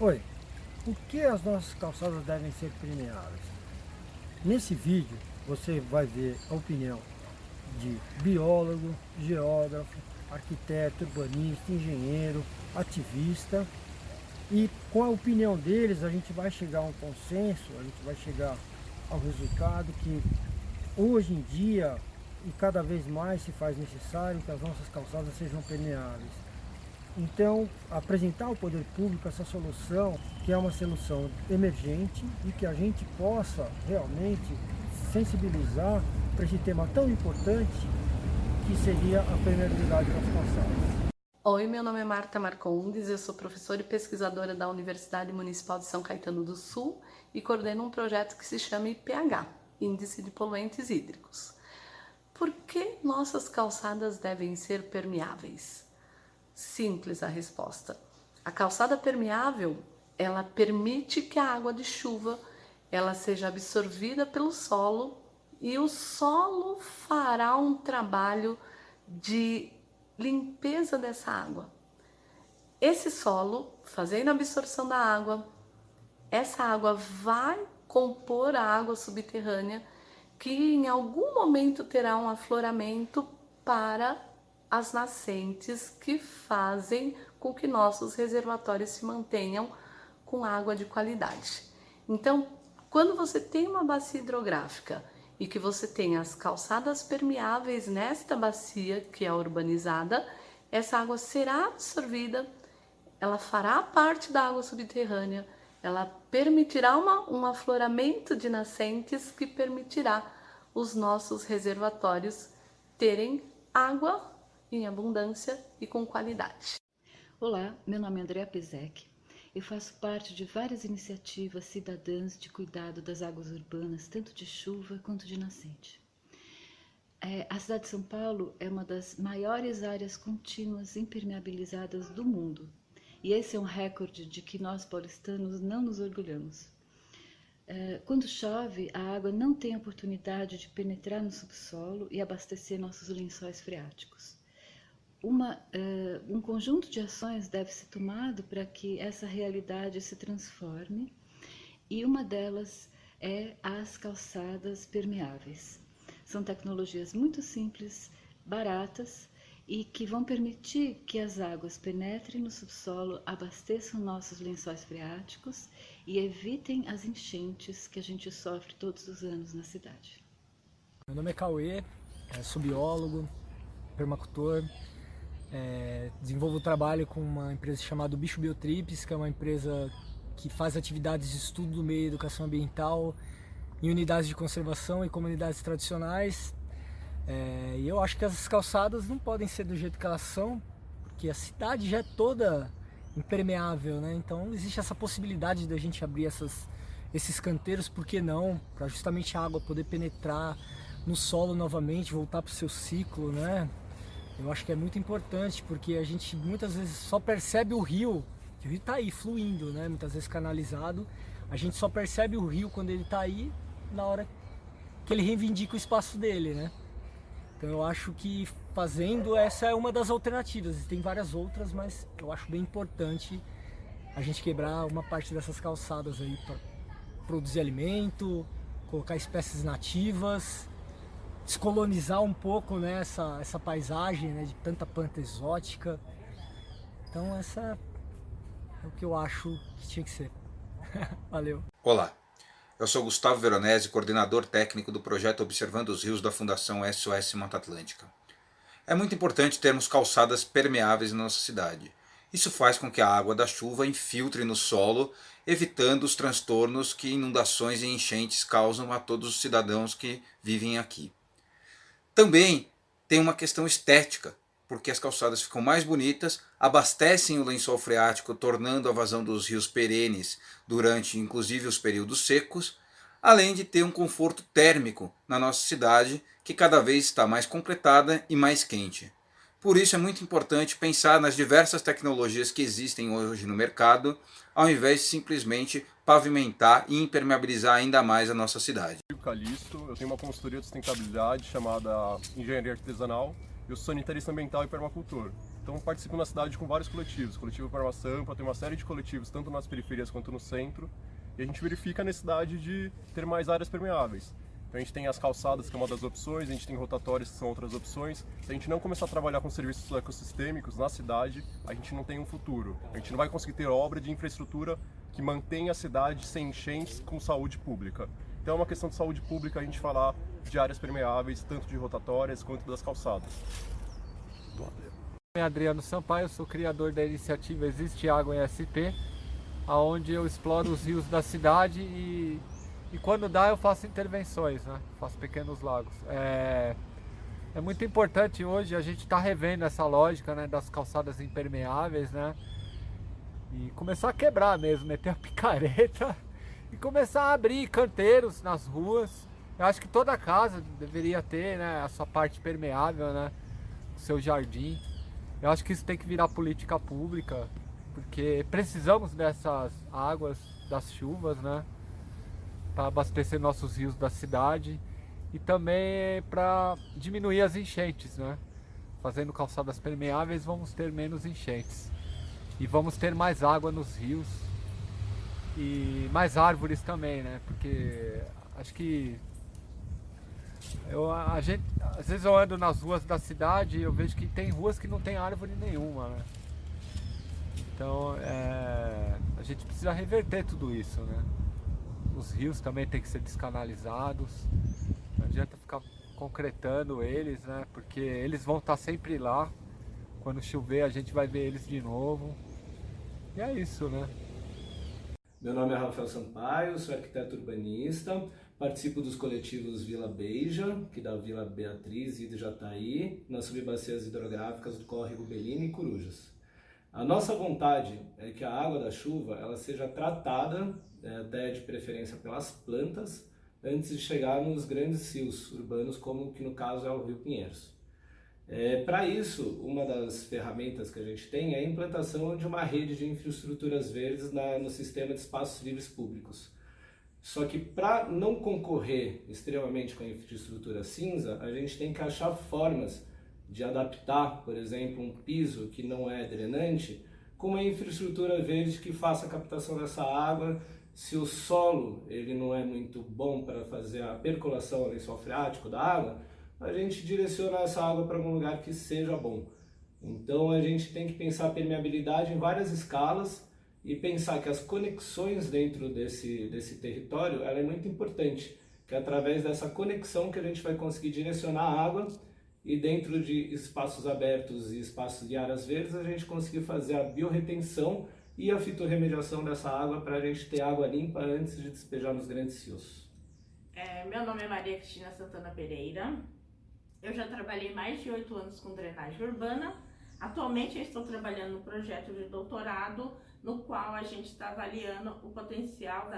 Oi, por que as nossas calçadas devem ser permeáveis? Nesse vídeo você vai ver a opinião de biólogo, geógrafo, arquiteto, urbanista, engenheiro, ativista, e com a opinião deles a gente vai chegar a um consenso, a gente vai chegar ao resultado que hoje em dia e cada vez mais se faz necessário que as nossas calçadas sejam permeáveis. Então, apresentar ao poder público essa solução, que é uma solução emergente e que a gente possa realmente sensibilizar para esse tema tão importante que seria a permeabilidade das calçadas. Oi, meu nome é Marta Marcondes, eu sou professora e pesquisadora da Universidade Municipal de São Caetano do Sul e coordeno um projeto que se chama IPH, Índice de Poluentes Hídricos. Por que nossas calçadas devem ser permeáveis? Simples a resposta. A calçada permeável, ela permite que a água de chuva ela seja absorvida pelo solo e o solo fará um trabalho de limpeza dessa água. Esse solo, fazendo a absorção da água, essa água vai compor a água subterrânea que em algum momento terá um afloramento para as nascentes que fazem com que nossos reservatórios se mantenham com água de qualidade. Então, quando você tem uma bacia hidrográfica e que você tem as calçadas permeáveis nesta bacia que é urbanizada, essa água será absorvida, ela fará parte da água subterrânea, ela permitirá um afloramento de nascentes que permitirá os nossos reservatórios terem água em abundância e com qualidade. Olá, meu nome é Andrea Pezec. Eu faço parte de várias iniciativas cidadãs de cuidado das águas urbanas, tanto de chuva quanto de nascente. A cidade de São Paulo é uma das maiores áreas contínuas impermeabilizadas do mundo. E esse é um recorde de que nós paulistanos não nos orgulhamos. Quando chove, a água não tem oportunidade de penetrar no subsolo e abastecer nossos lençóis freáticos. Um conjunto de ações deve ser tomado para que essa realidade se transforme, e uma delas é as calçadas permeáveis. São tecnologias muito simples, baratas e que vão permitir que as águas penetrem no subsolo, abasteçam nossos lençóis freáticos e evitem as enchentes que a gente sofre todos os anos na cidade. Meu nome é Cauê, sou biólogo, permacultor. Desenvolvo trabalho com uma empresa chamada Bicho Biotrips, que é uma empresa que faz atividades de estudo do meio e educação ambiental em unidades de conservação e comunidades tradicionais. E eu acho que as calçadas não podem ser do jeito que elas são, porque a cidade já é toda impermeável, né? Então existe essa possibilidade de a gente abrir esses canteiros, por que não? Para justamente a água poder penetrar no solo novamente, voltar para o seu ciclo, né? Eu acho que é muito importante, porque a gente muitas vezes só percebe o rio, que o rio está aí fluindo, né? Muitas vezes canalizado. A gente só percebe o rio quando ele está aí, na hora que ele reivindica o espaço dele, né? Então eu acho que fazendo essa é uma das alternativas. E tem várias outras, mas eu acho bem importante a gente quebrar uma parte dessas calçadas aí para produzir alimento, colocar espécies nativas, descolonizar um pouco, né, essa paisagem, né, de tanta planta exótica. Então essa é o que eu acho que tinha que ser. Valeu. Olá, eu sou Gustavo Veronese, coordenador técnico do projeto Observando os Rios da Fundação SOS Mata Atlântica. É muito importante termos calçadas permeáveis na nossa cidade. Isso faz com que a água da chuva infiltre no solo, evitando os transtornos que inundações e enchentes causam a todos os cidadãos que vivem aqui. Também tem uma questão estética, porque as calçadas ficam mais bonitas, abastecem o lençol freático, tornando a vazão dos rios perenes durante inclusive os períodos secos, além de ter um conforto térmico na nossa cidade, que cada vez está mais completada e mais quente. Por isso é muito importante pensar nas diversas tecnologias que existem hoje no mercado, ao invés de simplesmente pavimentar e impermeabilizar ainda mais a nossa cidade. Calixto, eu tenho uma consultoria de sustentabilidade chamada Engenharia Artesanal, eu sou sanitarista ambiental e permacultor. Então participo na cidade com vários coletivos, coletivo Perma Sampa, tem uma série de coletivos tanto nas periferias quanto no centro, e a gente verifica a necessidade de ter mais áreas permeáveis. Então a gente tem as calçadas, que é uma das opções, a gente tem rotatórios, que são outras opções. Se a gente não começar a trabalhar com serviços ecossistêmicos na cidade, a gente não tem um futuro. A gente não vai conseguir ter obra de infraestrutura que mantenha a cidade sem enchentes com saúde pública. Então é uma questão de saúde pública a gente falar de áreas permeáveis, tanto de rotatórias quanto das calçadas. Meu nome é Adriano Sampaio, sou criador da iniciativa Existe Água em SP, onde eu exploro os rios da cidade e quando dá eu faço intervenções, né? Faço pequenos lagos. É muito importante hoje a gente estar revendo essa lógica, né, das calçadas impermeáveis, né? E começar a quebrar mesmo, meter a picareta e começar a abrir canteiros nas ruas. Eu acho que toda casa deveria ter, né, a sua parte permeável, né, o seu jardim. Eu acho que isso tem que virar política pública, porque precisamos dessas águas das chuvas, né, para abastecer nossos rios da cidade e também para diminuir as enchentes, né. Fazendo calçadas permeáveis vamos ter menos enchentes e vamos ter mais água nos rios e mais árvores também, né, porque acho que às vezes eu ando nas ruas da cidade e eu vejo que tem ruas que não tem árvore nenhuma, né? Então a gente precisa reverter tudo isso, né? Os rios também tem que ser descanalizados, não adianta ficar concretando eles, né? Porque eles vão estar sempre lá, quando chover a gente vai ver eles de novo, e é isso, né? Meu nome é Rafael Sampaio, sou arquiteto urbanista, participo dos coletivos Vila Beija, que da Vila Beatriz e de Jataí, nas subbacias hidrográficas do córrego Belina e Corujas. A nossa vontade é que a água da chuva ela seja tratada, até de preferência pelas plantas, antes de chegar nos grandes rios urbanos, como que no caso é o Rio Pinheiros. Para isso, uma das ferramentas que a gente tem é a implantação de uma rede de infraestruturas verdes no sistema de espaços livres públicos. Só que para não concorrer extremamente com a infraestrutura cinza, a gente tem que achar formas de adaptar, por exemplo, um piso que não é drenante, com uma infraestrutura verde que faça a captação dessa água. Se o solo ele não é muito bom para fazer a percolação ao lençol freático da água, a gente direciona essa água para algum lugar que seja bom. Então a gente tem que pensar a permeabilidade em várias escalas e pensar que as conexões dentro desse território ela é muito importante, que é através dessa conexão que a gente vai conseguir direcionar a água e dentro de espaços abertos e espaços de áreas verdes a gente conseguir fazer a biorretenção e a fitorremediação dessa água para a gente ter água limpa antes de despejar nos grandes rios. Meu nome é Maria Cristina Santana Pereira. Eu já trabalhei mais de 8 anos com drenagem urbana. Atualmente eu estou trabalhando no projeto de doutorado, no qual a gente está avaliando o potencial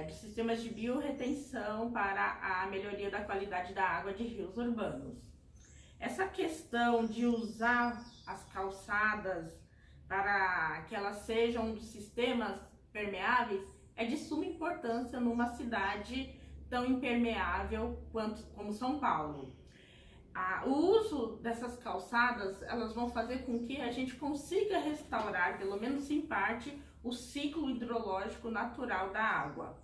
de sistemas de biorretenção para a melhoria da qualidade da água de rios urbanos. Essa questão de usar as calçadas para que elas sejam sistemas permeáveis é de suma importância numa cidade tão impermeável como São Paulo. O uso dessas calçadas, elas vão fazer com que a gente consiga restaurar, pelo menos em parte, o ciclo hidrológico natural da água.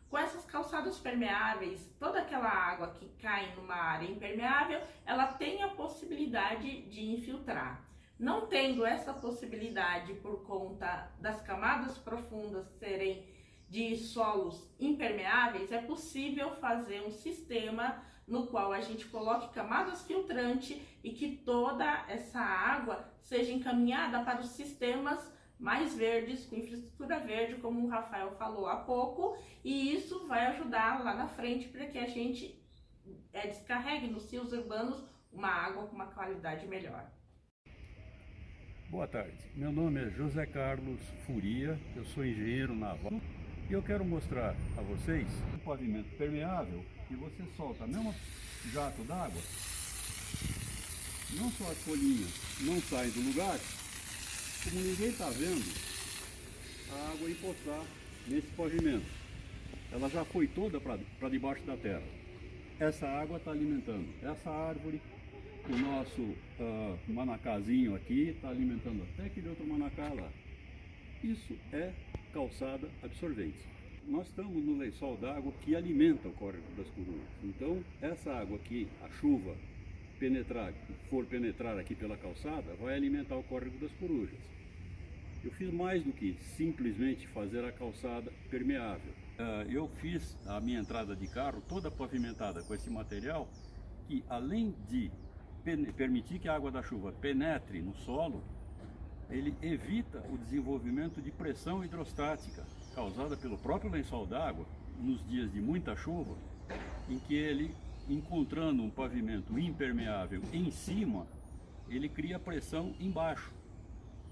Com essas calçadas permeáveis, toda aquela água que cai numa área impermeável, ela tem a possibilidade de infiltrar. Não tendo essa possibilidade por conta das camadas profundas serem de solos impermeáveis, é possível fazer um sistema no qual a gente coloque camadas filtrantes e que toda essa água seja encaminhada para os sistemas mais verdes, com infraestrutura verde, como o Rafael falou há pouco, e isso vai ajudar lá na frente para que a gente descarregue nos rios urbanos uma água com uma qualidade melhor. Boa tarde, meu nome é José Carlos Furia, eu sou engenheiro naval e eu quero mostrar a vocês um pavimento permeável que você solta mesmo jato d'água não só as folhinhas não saem do lugar, como ninguém está vendo a água encostar nesse pavimento. Ela já foi toda para debaixo da terra. Essa água está alimentando essa árvore, o nosso manacazinho aqui está alimentando até aquele outro manacá lá. Isso é calçada absorvente. Nós estamos no lençol d'água que alimenta o córrego das Corujas. Então, essa água que a chuva for penetrar aqui pela calçada, vai alimentar o córrego das Corujas. Eu fiz mais do que simplesmente fazer a calçada permeável. Eu fiz a minha entrada de carro toda pavimentada com esse material que, além de permitir que a água da chuva penetre no solo, ele evita o desenvolvimento de pressão hidrostática causada pelo próprio lençol d'água nos dias de muita chuva, em que ele, encontrando um pavimento impermeável em cima, ele cria pressão embaixo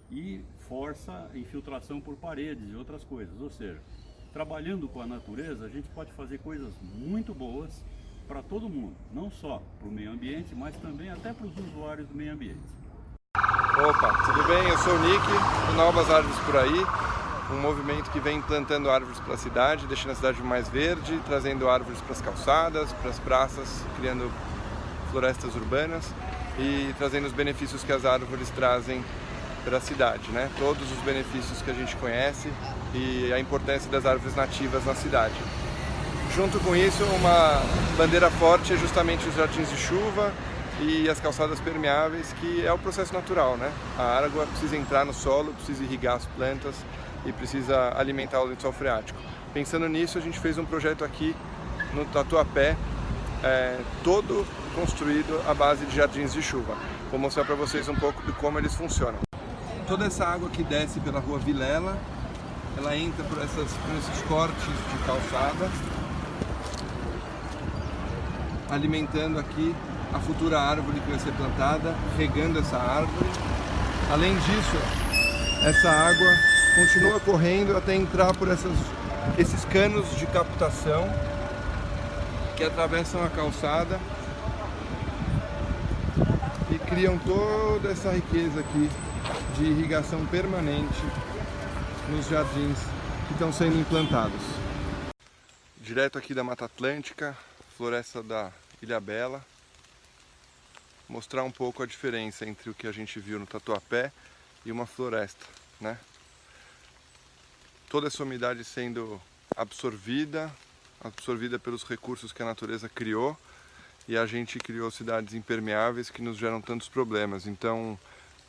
e força a infiltração por paredes e outras coisas. Ou seja, trabalhando com a natureza, a gente pode fazer coisas muito boas para todo mundo, não só para o meio ambiente, mas também até para os usuários do meio ambiente. Opa, tudo bem? Eu sou o Nick, do Novas Árvores por Aí, um movimento que vem plantando árvores para a cidade, deixando a cidade mais verde, trazendo árvores para as calçadas, para as praças, criando florestas urbanas e trazendo os benefícios que as árvores trazem para a cidade, né? Todos os benefícios que a gente conhece e a importância das árvores nativas na cidade. Junto com isso, uma bandeira forte é justamente os jardins de chuva e as calçadas permeáveis, que é o processo natural, né? A água precisa entrar no solo, precisa irrigar as plantas e precisa alimentar o lençol freático. Pensando nisso, a gente fez um projeto aqui no Tatuapé, todo construído à base de jardins de chuva. Vou mostrar para vocês um pouco de como eles funcionam. Toda essa água que desce pela rua Vilela, ela entra por esses cortes de calçada, alimentando aqui a futura árvore que vai ser plantada, regando essa árvore. Além disso, essa água continua correndo até entrar por esses canos de captação que atravessam a calçada e criam toda essa riqueza aqui de irrigação permanente nos jardins que estão sendo implantados. Direto aqui da Mata Atlântica, floresta da Ilhabela, mostrar um pouco a diferença entre o que a gente viu no Tatuapé e uma floresta, né? Toda essa umidade sendo absorvida pelos recursos que a natureza criou, e a gente criou cidades impermeáveis que nos geram tantos problemas. Então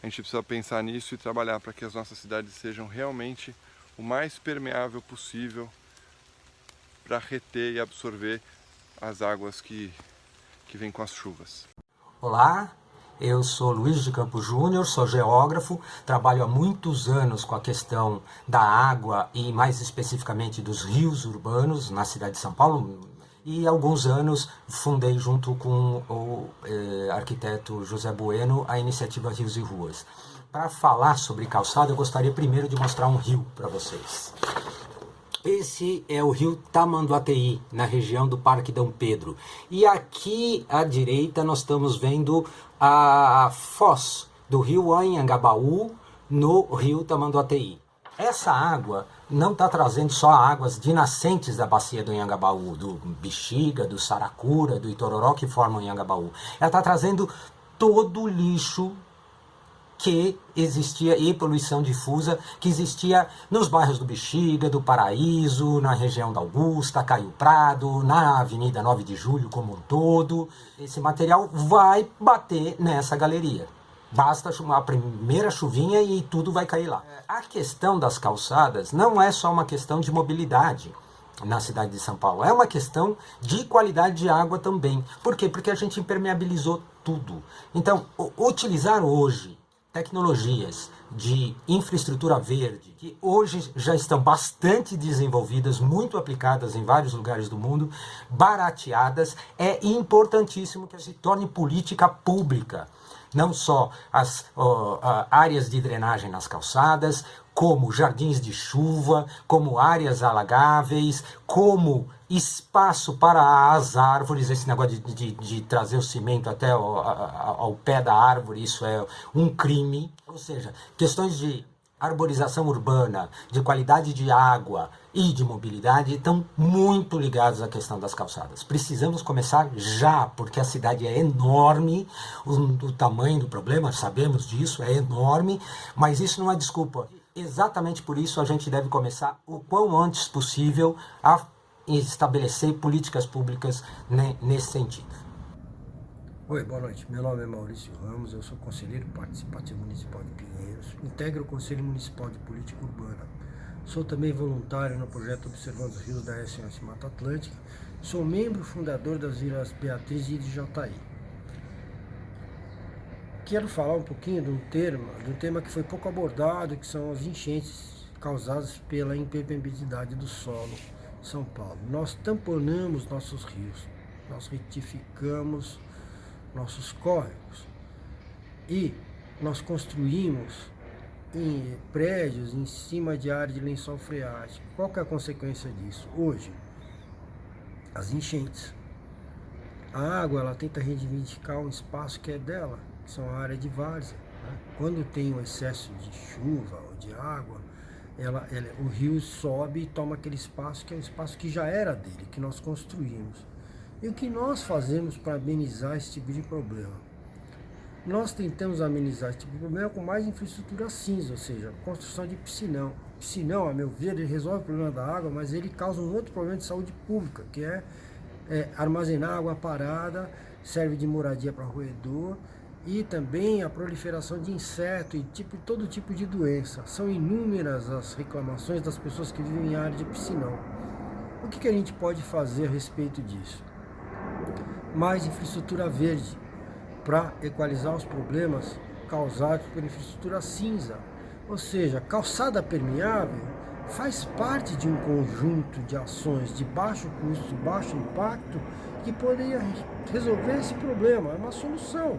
a gente precisa pensar nisso e trabalhar para que as nossas cidades sejam realmente o mais permeável possível para reter e absorver as águas que vêm com as chuvas. Olá, eu sou Luiz de Campos Júnior, sou geógrafo, trabalho há muitos anos com a questão da água e mais especificamente dos rios urbanos na cidade de São Paulo, e há alguns anos fundei junto com o arquiteto José Bueno a iniciativa Rios e Ruas. Para falar sobre calçada, eu gostaria primeiro de mostrar um rio para vocês. Esse é o rio Tamanduateí, na região do Parque Dom Pedro. E aqui à direita nós estamos vendo a foz do rio Anhangabaú no rio Tamanduateí. Essa água não está trazendo só águas de nascentes da bacia do Anhangabaú, do Bexiga, do Saracura, do Itororó, que formam o Anhangabaú. Ela está trazendo todo o lixo que existia, e poluição difusa que existia nos bairros do Bexiga, do Paraíso, na região da Augusta, Caio Prado, na Avenida 9 de Julho como um todo. Esse material vai bater nessa galeria. Basta a primeira chuvinha e tudo vai cair lá. A questão das calçadas não é só uma questão de mobilidade na cidade de São Paulo, é uma questão de qualidade de água também. Por quê? Porque a gente impermeabilizou tudo. Então, utilizar hoje tecnologias de infraestrutura verde, que hoje já estão bastante desenvolvidas, muito aplicadas em vários lugares do mundo, barateadas, é importantíssimo que se torne política pública. Não só as áreas de drenagem nas calçadas, como jardins de chuva, como áreas alagáveis, como espaço para as árvores, esse negócio de trazer o cimento até ao pé da árvore, isso é um crime. Ou seja, questões de arborização urbana, de qualidade de água e de mobilidade estão muito ligados à questão das calçadas. Precisamos começar já, porque a cidade é enorme, o tamanho do problema, sabemos disso, é enorme, mas isso não é desculpa. Exatamente por isso a gente deve começar o quão antes possível a estabelecer políticas públicas nesse sentido. Oi, boa noite. Meu nome é Maurício Ramos, eu sou conselheiro participativo municipal de Pinheiros, integro o Conselho Municipal de Política Urbana. Sou também voluntário no projeto Observando os Rios da SOS Mata Atlântica. Sou membro fundador das Vilas Beatriz e de Jataí. Quero falar um pouquinho de um tema que foi pouco abordado, que são as enchentes causadas pela impermeabilidade do solo em São Paulo. Nós tamponamos nossos rios, nós retificamos nossos córregos e nós construímos em prédios em cima de área de lençol freático. Qual que é a consequência disso? Hoje, as enchentes. A água, ela tenta reivindicar um espaço que é dela, que são a área de várzea, né? Quando tem um excesso de chuva ou de água, o rio sobe e toma aquele espaço que é um espaço que já era dele, que nós construímos. E o que nós fazemos para amenizar esse tipo de problema? Nós tentamos amenizar esse tipo de problema com mais infraestrutura cinza, ou seja, construção de piscinão. Piscinão, a meu ver, ele resolve o problema da água, mas ele causa um outro problema de saúde pública, que é armazenar água parada, serve de moradia para roedor, e também a proliferação de inseto e todo tipo de doença. São inúmeras as reclamações das pessoas que vivem em área de piscinão. O que a gente pode fazer a respeito disso? Mais infraestrutura verde para equalizar os problemas causados pela infraestrutura cinza. Ou seja, calçada permeável faz parte de um conjunto de ações de baixo custo, baixo impacto, que poderia resolver esse problema. É uma solução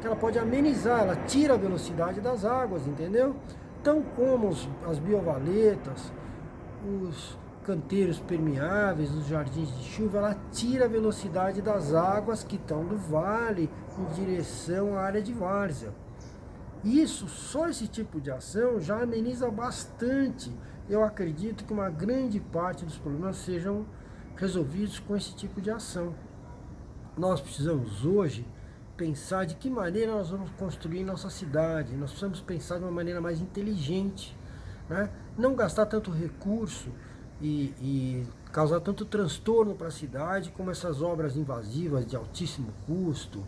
que ela pode amenizar, ela tira a velocidade das águas, entendeu? Tão como as biovaletas, os canteiros permeáveis, os jardins de chuva, ela tira a velocidade das águas que estão do vale em direção à área de várzea. Isso, só esse tipo de ação já ameniza bastante. Eu acredito que uma grande parte dos problemas sejam resolvidos com esse tipo de ação. Nós precisamos hoje pensar de que maneira nós vamos construir nossa cidade. Nós precisamos pensar de uma maneira mais inteligente, né? Não gastar tanto recurso e causar tanto transtorno para a cidade como essas obras invasivas de altíssimo custo,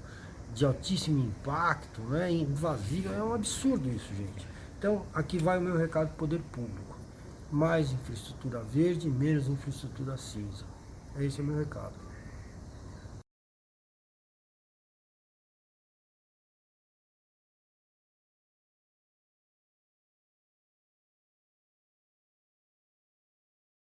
de altíssimo impacto, né? Invasiva, é um absurdo isso, gente. Então, aqui vai o meu recado do poder público. Mais infraestrutura verde, menos infraestrutura cinza. Esse é o meu recado.